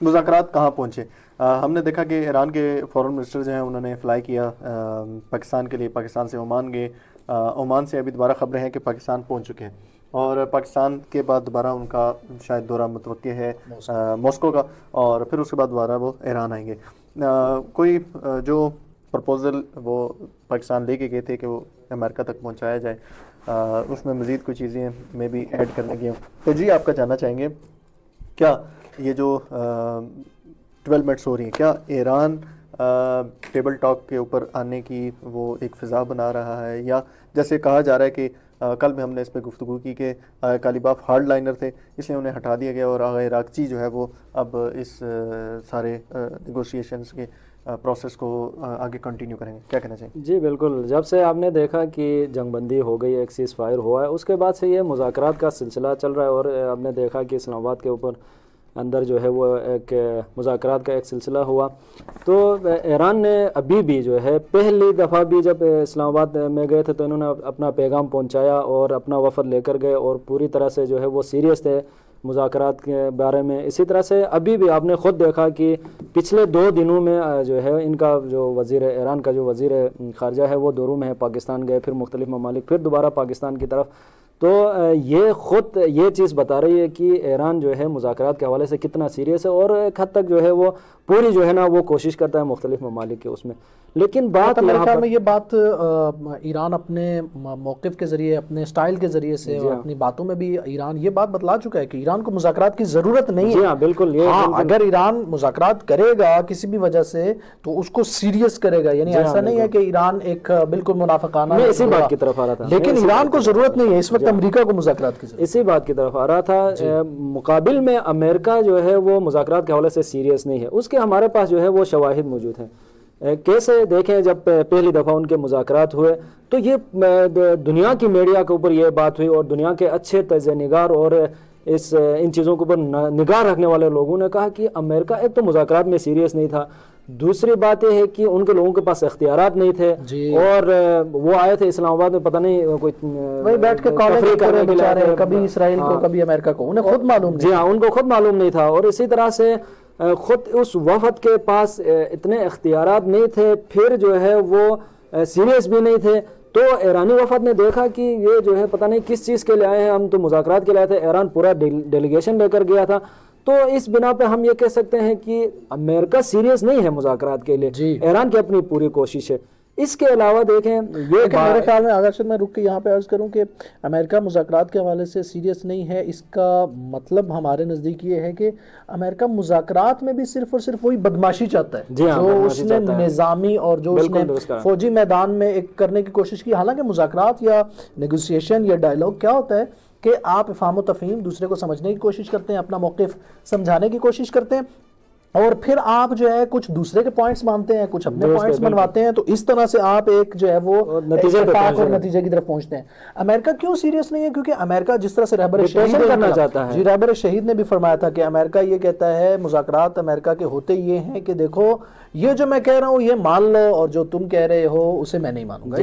مذاکرات کہاں پہنچے؟ ہم نے دیکھا کہ ایران کے فورن منسٹر جو ہیں انہوں نے فلائی کیا پاکستان کے لیے، پاکستان سے عمان گئے، عمان سے ابھی دوبارہ خبریں ہیں کہ پاکستان پہنچ چکے ہیں، اور پاکستان کے بعد دوبارہ ان کا شاید دورہ متوقع ہے ماسکو کا، اور پھر اس کے بعد دوبارہ وہ ایران آئیں گے۔ کوئی جو پرپوزل وہ پاکستان لے کے گئے تھے کہ وہ امریکہ تک پہنچایا جائے، اس میں مزید کچھ چیزیں میں بھی ایڈ کرنے کی ہوں، تو جی آپ کا جاننا چاہیں گے کیا یہ جو ڈیولپمنٹس ہو رہی ہیں، کیا ایران ٹیبل ٹاک کے اوپر آنے کی وہ ایک فضا بنا رہا ہے، یا جیسے کہا جا رہا ہے کہ کل بھی ہم نے اس پہ گفتگو کی کہ کالیباف ہارڈ لائنر تھے، اس لیے انہیں ہٹا دیا گیا، اور آغا عراقچی جو ہے وہ اب اس سارے نیگوشیشنز کے پروسیس کو آگے کنٹینیو کریں گے، کیا کہنا چاہیں؟ جی بالکل، جب سے آپ نے دیکھا کہ جنگ بندی ہو گئی، ایک سیز فائر ہوا ہے، اس کے بعد سے یہ مذاکرات کا سلسلہ چل رہا ہے، اور آپ نے دیکھا کہ اسلام آباد کے اوپر اندر جو ہے وہ ایک مذاکرات کا ایک سلسلہ ہوا۔ تو ایران نے ابھی بھی جو ہے پہلی دفعہ بھی جب اسلام آباد میں گئے تھے تو انہوں نے اپنا پیغام پہنچایا اور اپنا وفد لے کر گئے، اور پوری طرح سے جو ہے وہ سیریس تھے مذاکرات کے بارے میں۔ اسی طرح سے ابھی بھی آپ نے خود دیکھا کہ پچھلے 2 دنوں میں جو ہے ان کا جو وزیر ایران کا جو وزیر خارجہ ہے وہ دوروں میں ہے، پاکستان گئے، پھر مختلف ممالک، پھر دوبارہ پاکستان کی طرف۔ تو یہ خود یہ چیز بتا رہی ہے کہ ایران جو ہے مذاکرات کے حوالے سے کتنا سیریس ہے، اور ایک حد تک جو ہے وہ پوری جو ہے نا وہ کوشش کرتا ہے مختلف ممالک کے اس میں۔ لیکن بات میرے خیال میں یہ بات ایران اپنے موقف کے ذریعے، اپنے سٹائل کے ذریعے سے اور اپنی باتوں میں بھی ایران یہ بات بتلا چکا ہے کہ ایران کو مذاکرات کی ضرورت نہیں ہے۔ جی ہاں بالکل، اگر ایران مذاکرات کرے گا کسی بھی وجہ سے تو اس کو سیریس کرے گا، یعنی ایسا نہیں ہے کہ ایران ایک بالکل منافقانہ، میں اسی بات کی طرف آ رہا تھا، لیکن ایران کو ضرورت نہیں ہے اس وقت، امریکہ کو مذاکرات کی ضرورت، اسی بات کی طرف آ رہا تھا۔ مقابل میں امریکہ جو ہے وہ مذاکرات کے حوالے سے سیریس نہیں ہے، اس کے ہمارے پاس جو ہے وہ شواہد موجود ہیں۔ کیسے دیکھیں، جب پہلی دفعہ ان کے مذاکرات ہوئے تو یہ دنیا کی میڈیا کے اوپر یہ بات ہوئی، اور دنیا کے اچھے تجزیہ نگار اور ان چیزوں کے اوپر نگاہ رکھنے والے لوگوں نے کہا کہ امریکہ ایک تو مذاکرات میں سیریس نہیں تھا، دوسری بات یہ ہے کہ ان کے لوگوں کے پاس اختیارات نہیں تھے، اور وہ آئے تھے اسلام آباد میں، پتہ نہیں کوئی وہی بیٹھ کے کالج کرنے بیچارے، کبھی اسرائیل کو کبھی امریکہ کو، انہیں خود معلوم نہیں۔ جی ہاں، ان کو خود معلوم نہیں تھا، اور اسی طرح سے خود اس وفد کے پاس اتنے اختیارات نہیں تھے، پھر جو ہے وہ سیریس بھی نہیں تھے۔ تو ایرانی وفد نے دیکھا کہ یہ جو ہے پتہ نہیں کس چیز کے لیے آئے ہیں، ہم تو مذاکرات کے لیے آئے تھے، ایران پورا ڈیلیگیشن لے کر گیا تھا۔ تو اس بنا پہ ہم یہ کہہ سکتے ہیں کہ امریکہ سیریس نہیں ہے مذاکرات کے لیے، ایران کی اپنی پوری کوشش ہے۔ اس کے علاوہ دیکھیں، یہ میرے خیال میں اگر میں رک کے یہاں پہ عرض کروں کہ امریکہ مذاکرات کے حوالے سے سیریس نہیں ہے، اس کا مطلب ہمارے نزدیک یہ ہے کہ امریکہ مذاکرات میں بھی صرف اور صرف وہی بدماشی چاہتا ہے جو اس نے نظامی اور جو اس نے فوجی میدان میں ایک کرنے کی کوشش کی۔ حالانکہ مذاکرات یا نیگوسیشن یا ڈائیلاگ کیا ہوتا ہے کہ آپ افہام و تفہیم، دوسرے کو سمجھنے کی کوشش کرتے ہیں، اپنا موقف سمجھانے کی کوشش کرتے ہیں، اور پھر آپ جو ہے کچھ دوسرے کے پوائنٹس مانتے ہیں، کچھ اپنے پوائنٹس منواتے ہیں، تو اس طرح سے آپ ایک جو ہے وہ اتفاق اور نتیجے کی طرف پہنچتے ہیں۔ امریکہ کیوں سیریس نہیں ہے؟ کیونکہ امریکہ جس طرح سے رہبر شہید کرنا چاہتا ہے، رہبر شہید نے بھی فرمایا تھا کہ امریکہ یہ کہتا ہے، مذاکرات امریکہ کے ہوتے یہ ہیں کہ دیکھو یہ جو میں کہہ رہا ہوں یہ مان لو، اور جو تم کہہ رہے ہو اسے میں نہیں مانوں گا۔